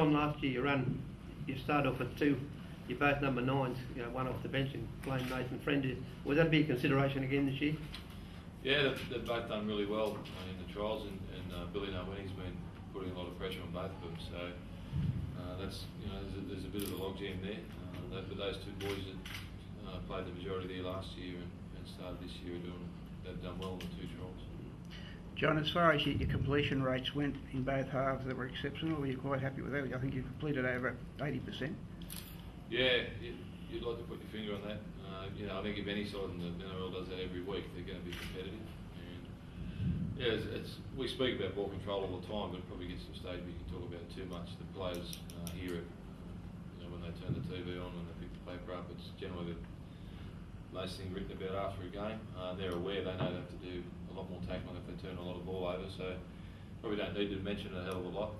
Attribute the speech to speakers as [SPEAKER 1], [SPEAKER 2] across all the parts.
[SPEAKER 1] time last year you started off with two. You're both number 9s, one off the bench and playing Nathan Friend. Would that be a consideration again this year?
[SPEAKER 2] Yeah, they've both done really well in the trials, and Billy Nowini's been putting a lot of pressure on both of them. So that's there's a bit of a logjam there. But those two boys that played the majority there last year and started this year they've done well in the two trials.
[SPEAKER 3] John, as far as your completion rates went in both halves, they were exceptional. Were you quite happy with that? I think you completed over 80%.
[SPEAKER 2] Yeah, you'd like to put your finger on that. I think if any side in the NRL does that every week, they're going to be competitive. And yeah, we speak about ball control all the time, but it probably gets to a stage where you can talk about it too much. The players hear it, when they turn the TV on and they pick the paper up. It's generally the most thing written about after a game. They're aware, they know they have to do a lot more tackling if they turn a lot of ball over. So probably don't need to mention it a hell of a lot.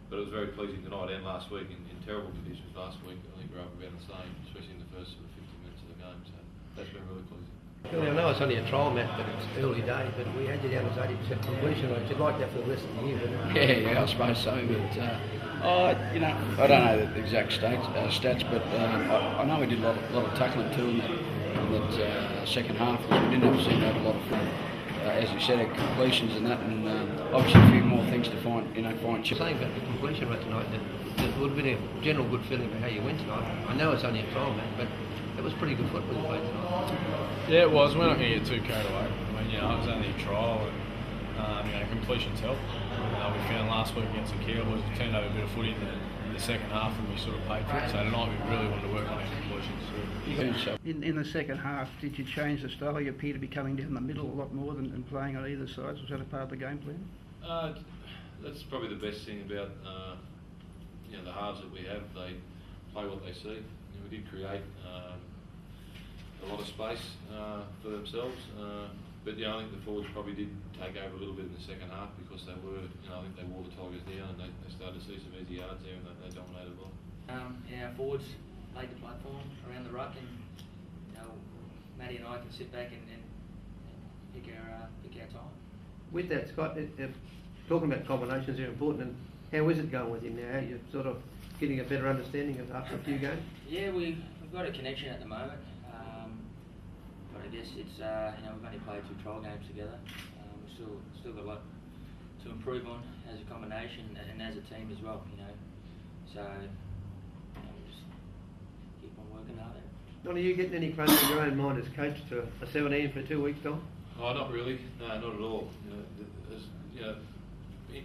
[SPEAKER 2] But it was very pleasing tonight and last week in terrible conditions last week. I think we're up about the same, especially in the first 50 minutes of the game. So that's been really pleasing.
[SPEAKER 1] Billy, I know it's only a trial match, but it's early days. But we had you down as 80% completion rate. You'd like that for the rest of the year, wouldn't you?
[SPEAKER 4] Yeah, I suppose so. But I don't know the exact stats, but I know we did a lot of tackling too in that second half. We didn't obviously have a lot of fun. As you said, completions and that, and obviously a few more things to find chips.
[SPEAKER 1] Saying about the completion rate tonight, there would have been a general good feeling about how you went tonight. I know it's only a trial match, but it was pretty good football you played tonight.
[SPEAKER 5] Yeah, it was. We're not going to get too carried away. I mean, it was only a trial, and completions help. We found last week against the Cowboys, we turned over a bit of footy in the second half, and we sort of paid for it. So tonight we really wanted to work on our completions.
[SPEAKER 3] In the second half, did you change the style? You appear to be coming down the middle a lot more than playing on either side. Was that a part of the game plan?
[SPEAKER 2] That's probably the best thing about the halves that we have. They play what they see. We did create a lot of space for themselves, but I think the forwards probably did take over a little bit in the second half because they were, I think they wore the Tigers down and they started to see some easy yards there and they dominated well.
[SPEAKER 6] Our forwards laid the platform around the ruck, and Matty and I can sit back and pick our time.
[SPEAKER 1] With that, Scott, talking about combinations are important, and how is it going with him now? Are you sort of getting a better understanding of after a few games?
[SPEAKER 6] Yeah, we've got a connection at the moment, but I guess it's we've only played 2 trial games together. We've still got a lot to improve on as a combination and as a team as well. So we'll just keep on working hard at it.
[SPEAKER 1] Are you getting any closer in your own mind as coach to a 17 for 2 weeks' time?
[SPEAKER 2] Oh, not really. No, not at all.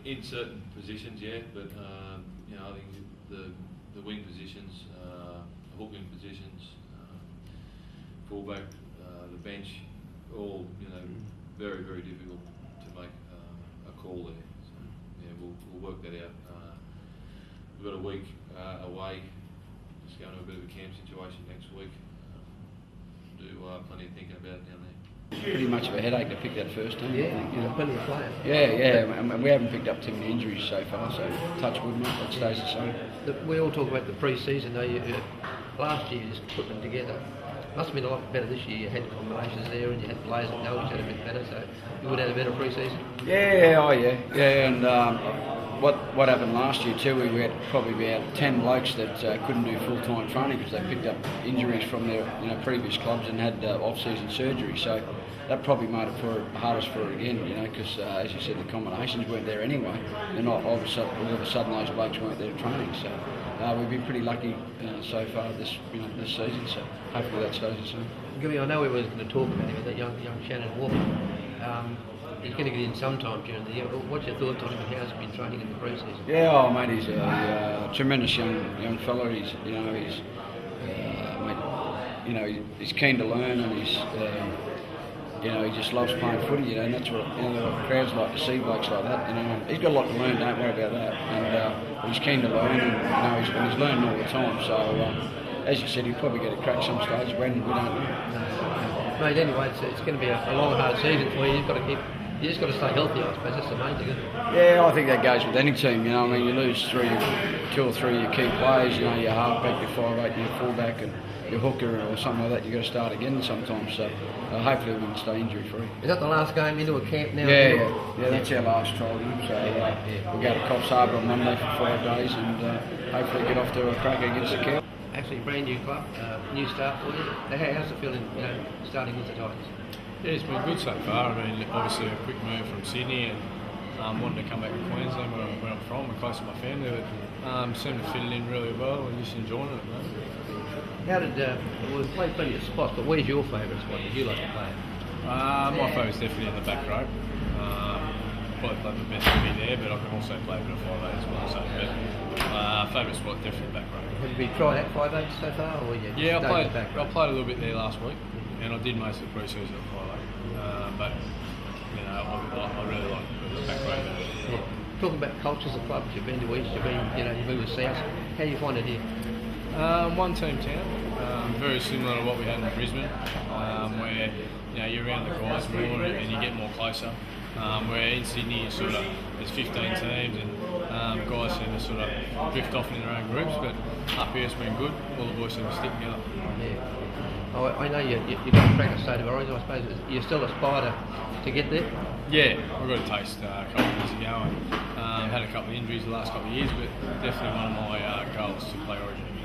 [SPEAKER 2] In certain positions, yeah, but I think the wing positions, the hook wing positions, fullback, the bench, all very, very difficult to make a call there. So yeah, we'll work that out. We've got a week away. Just going to a bit of a camp situation next week. Do plenty of thinking about it down there.
[SPEAKER 4] Pretty much of a headache to pick that first team.
[SPEAKER 1] Yeah, plenty of players.
[SPEAKER 4] Yeah, and we haven't picked up too many injuries so far, so touch wood, mate, that stays the same.
[SPEAKER 1] We all talk about the pre-season, though. Last year you just put them together. Must have been a lot better this year. You had combinations there and you had players that know each other a bit better, so you would have had a better pre-season.
[SPEAKER 4] Yeah, and what happened last year too, we had probably about 10 blokes that couldn't do full-time training because they picked up injuries from their previous clubs and had off-season surgery. So that probably made it hardest for it again, because as you said, the combinations weren't there anyway. They're not all of a sudden those blokes weren't there training. So we've been pretty lucky so far this season. So hopefully that stays the same.
[SPEAKER 1] Gilly, I know we were going to talk about him, that young Shannon Walker. He's going to get in sometime during the year. What's your thoughts on him and how's he been training in the pre-season?
[SPEAKER 4] Yeah, mate, he's a tremendous young fella. He's keen to learn, and he just loves playing footy. And that's what crowds like to see blokes like that. He's got a lot to learn. Don't worry about that. And he's keen to learn, and he's learning all the time. So as you said, he'll probably get a crack some stage when we don't know.
[SPEAKER 1] Mate, anyway, it's going to be a long, hard season for you. You just got to stay healthy, I suppose. That's the main thing, isn't it?
[SPEAKER 4] Yeah, I think that goes with any team. You lose 2 or 3 of your key players. Your halfback, your 5'8", your fullback, and your hooker or something like that, you've got to start again sometimes. So hopefully we can stay injury free.
[SPEAKER 1] Is that the last game into a camp now?
[SPEAKER 4] Yeah, that's our last trial. So we'll go to Coffs Harbour on Monday for 5 days and hopefully get off to a crack against the Cow.
[SPEAKER 1] Actually, brand new club, new start for you. How's it feeling, starting with the Titans?
[SPEAKER 5] Yeah, it's been good so far. I mean, obviously a quick move from Sydney and wanting to come back to Queensland where I'm from and close to my family, but seemed to fit it in really well and just enjoying it at the moment.
[SPEAKER 1] How did, we've played plenty of spots, but where's your favourite spot that you like to play?
[SPEAKER 5] My favourite's definitely in the back row. Probably play the best to be there, but I can also play a bit of 5'8" as well. So, favourite spot definitely back row.
[SPEAKER 1] Have you tried out 5'8" so far, or you
[SPEAKER 5] Yeah, I
[SPEAKER 1] back row?
[SPEAKER 5] played a little bit there last week, and I did most of the pre-season at 5'8". But I really like the back row better.
[SPEAKER 1] Yeah. Talking about cultures of clubs, you've been to East, you've been, you moved to South. How do you find it here?
[SPEAKER 5] One team town, very similar to what we had in Brisbane, where you're around the guys more and you get more closer. Where in Sydney, there's 15 teams and guys seem to sort of drift off in their own groups. But up here it's been good. All the boys seem to stick together.
[SPEAKER 1] Yeah. Oh, I know you've got a crack at State of Origin. I suppose you still aspire to get there.
[SPEAKER 5] Yeah, I got a taste a couple of years ago and had a couple of injuries the last couple of years, but definitely one of my goals to play Origin again.